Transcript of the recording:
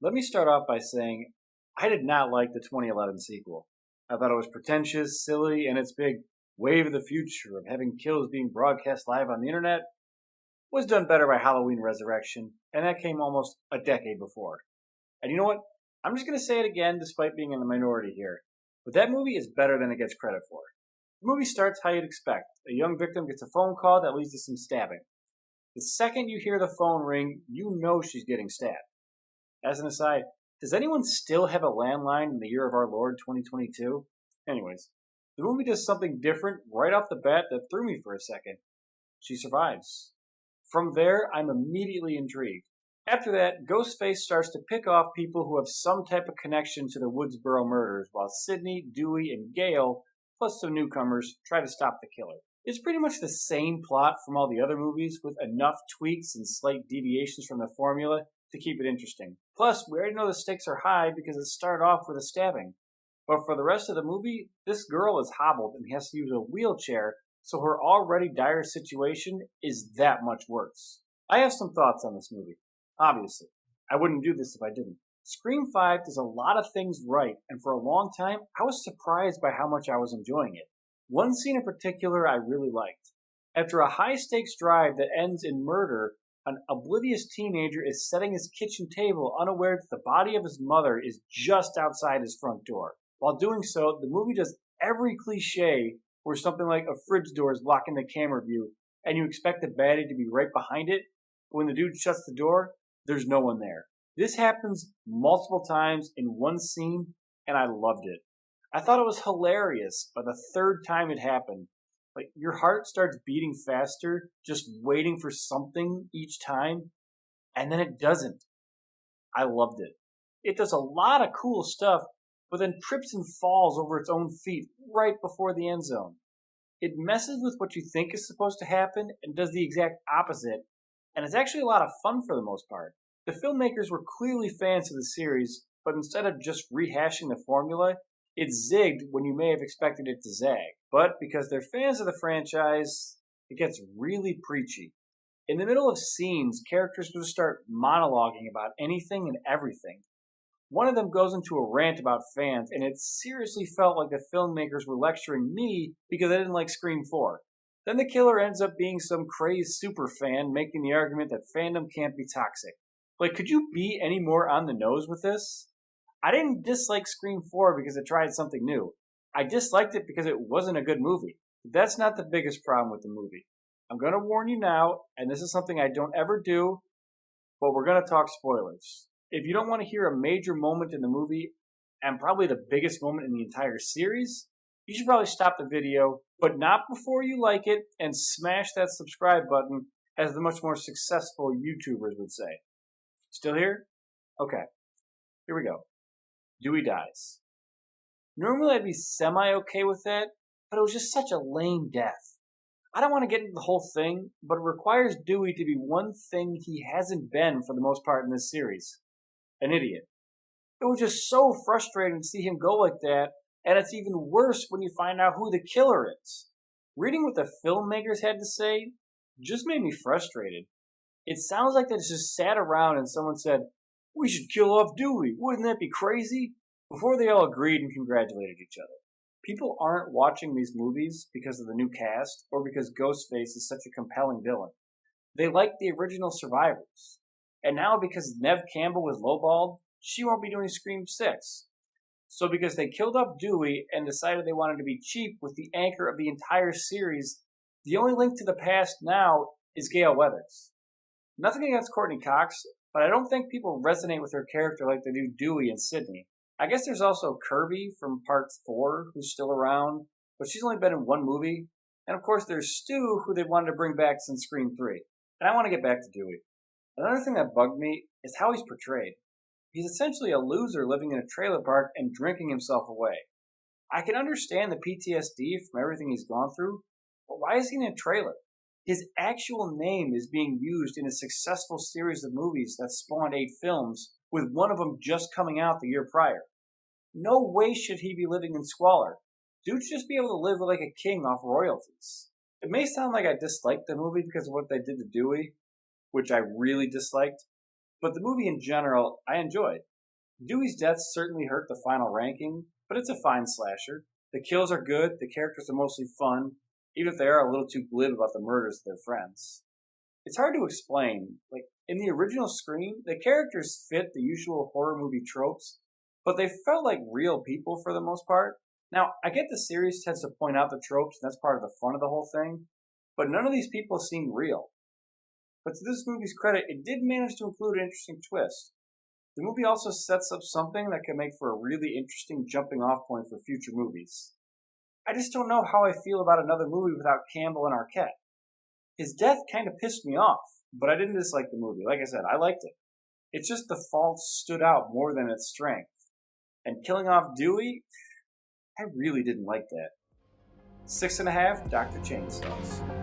Let me start off by saying I did not like the 2011 sequel. I thought it was pretentious, silly, and its big wave of the future of having kills being broadcast live on the internet was done better by Halloween Resurrection, and that came almost a decade before. And you know what? I'm just going to say it again despite being in the minority here. But that movie is better than it gets credit for. The movie starts how you'd expect. A young victim gets a phone call that leads to some stabbing. The second you hear the phone ring, you know she's getting stabbed. As an aside, does anyone still have a landline in the year of our Lord 2022? Anyways, the movie does something different right off the bat that threw me for a second. She survives. From there, I'm immediately intrigued. After that, Ghostface starts to pick off people who have some type of connection to the Woodsboro murders, while Sidney, Dewey, and Gale, plus some newcomers, try to stop the killer. It's pretty much the same plot from all the other movies, with enough tweaks and slight deviations from the formula to keep it interesting. Plus, we already know the stakes are high because it started off with a stabbing. But for the rest of the movie, this girl is hobbled and has to use a wheelchair, so her already dire situation is that much worse. I have some thoughts on this movie. Obviously, I wouldn't do this if I didn't. Scream 5 does a lot of things right, and for a long time, I was surprised by how much I was enjoying it. One scene in particular I really liked. After a high-stakes drive that ends in murder, an oblivious teenager is setting his kitchen table unaware that the body of his mother is just outside his front door. While doing so, the movie does every cliche where something like a fridge door is blocking the camera view, and you expect the baddie to be right behind it, but when the dude shuts the door, there's no one there. This happens multiple times in one scene, and I loved it. I thought it was hilarious by the third time it happened. Like, your heart starts beating faster, just waiting for something each time, and then it doesn't. I loved it. It does a lot of cool stuff, but then trips and falls over its own feet right before the end zone. It messes with what you think is supposed to happen and does the exact opposite, and it's actually a lot of fun for the most part. The filmmakers were clearly fans of the series, but instead of just rehashing the formula, it zigged when you may have expected it to zag. But because they're fans of the franchise, it gets really preachy. In the middle of scenes, characters will start monologuing about anything and everything. One of them goes into a rant about fans, and it seriously felt like the filmmakers were lecturing me because I didn't like Scream 4. Then the killer ends up being some crazed super fan making the argument that fandom can't be toxic. Like, could you be any more on the nose with this? I didn't dislike Scream 4 because it tried something new. I disliked it because it wasn't a good movie. But that's not the biggest problem with the movie. I'm going to warn you now, and this is something I don't ever do, but we're going to talk spoilers. If you don't want to hear a major moment in the movie, and probably the biggest moment in the entire series, you should probably stop the video, but not before you like it, and smash that subscribe button, as the much more successful YouTubers would say. Still here? Okay, here we go. Dewey dies. Normally I'd be semi-okay with that, but it was just such a lame death. I don't want to get into the whole thing, but it requires Dewey to be one thing he hasn't been for the most part in this series. An idiot. It was just so frustrating to see him go like that, and it's even worse when you find out who the killer is. Reading what the filmmakers had to say just made me frustrated. It sounds like they just sat around and someone said, "We should kill off Dewey, wouldn't that be crazy?" before they all agreed and congratulated each other. People aren't watching these movies because of the new cast or because Ghostface is such a compelling villain. They like the original survivors. And now because Neve Campbell was lowballed, she won't be doing Scream 6. So because they killed off Dewey and decided they wanted to be cheap with the anchor of the entire series, the only link to the past now is Gale Weathers. Nothing against Courtney Cox, but I don't think people resonate with her character like they do Dewey and Sidney. I guess there's also Kirby from Part 4, who's still around, but she's only been in one movie. And of course there's Stu, who they wanted to bring back since Scream 3. And I want to get back to Dewey. Another thing that bugged me is how he's portrayed. He's essentially a loser living in a trailer park and drinking himself away. I can understand the PTSD from everything he's gone through, but why is he in a trailer? His actual name is being used in a successful series of movies that spawned 8 films, with one of them just coming out the year prior. No way should he be living in squalor. Dude should just be able to live like a king off royalties. It may sound like I disliked the movie because of what they did to Dewey, which I really disliked, but the movie in general I enjoyed. Dewey's deaths certainly hurt the final ranking, but it's a fine slasher. The kills are good, the characters are mostly fun, even if they are a little too glib about the murders of their friends. It's hard to explain. Like, in the original Scream, the characters fit the usual horror movie tropes, but they felt like real people for the most part. Now, I get the series tends to point out the tropes, and that's part of the fun of the whole thing, but none of these people seem real. But to this movie's credit, it did manage to include an interesting twist. The movie also sets up something that can make for a really interesting jumping off point for future movies. I just don't know how I feel about another movie without Campbell and Arquette. His death kind of pissed me off, but I didn't dislike the movie. Like I said, I liked it. It's just the faults stood out more than its strength. And killing off Dewey, I really didn't like that. 6.5 Dr. Chainsaws.